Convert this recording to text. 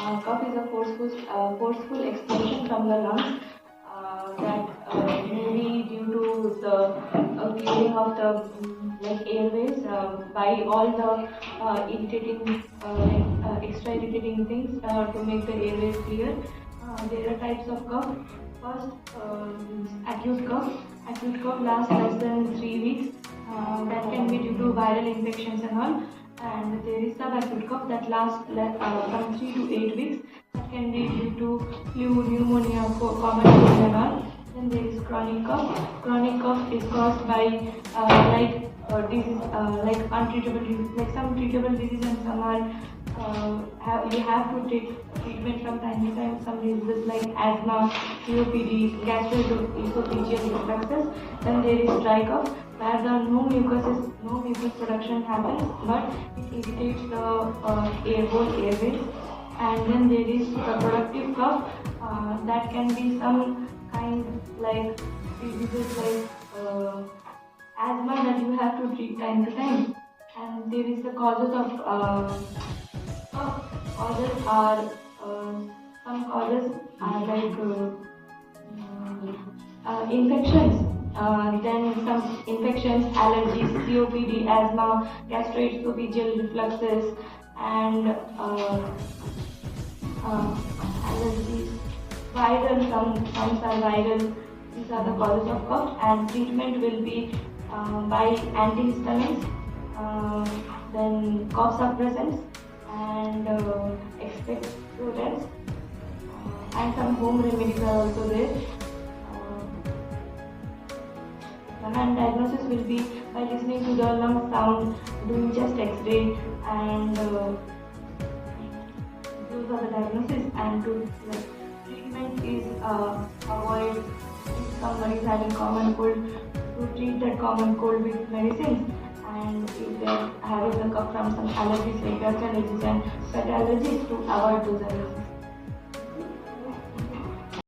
Cough is a forceful expulsion from the lungs that may be due to the clearing of the airways by all the irritating, extra irritating things to make the airways clear. There are types of cough. First, acute cough. Acute cough lasts less than 3 weeks. That can be due to viral infections and all. And there is subacute cough that lasts from 3 to 8 weeks. That can be due to flu, pneumonia, common cold and all. Then there is chronic cough. Chronic cough is caused by disease, untreatable, some treatable disease and some are you have to take treatment from time to time. Some diseases like asthma, COPD, gastroesophageal reflexes. Then there is dry cough, where the no mucus production happens, but it irritates the whole airways. And then there is the productive cough, that can be some kind like diseases like asthma that you have to treat time to time. And there is the causes of cough. Causes are some causes are like infections. Then some infections, allergies, COPD, asthma, gastroesophageal reflexes, and allergies. Viral, some are viral. These are the causes of cough, and treatment will be by antihistamines, then cough suppressants, and expectorants, and some home remedies are also there. And diagnosis will be by listening to the lung sound, doing chest X-ray, and those are the diagnosis. And treatment is avoid if somebody is having common cold, to treat that common cold with medicines. And if they are having the cough from some allergies like dust allergies and sweat allergies, to avoid those allergies.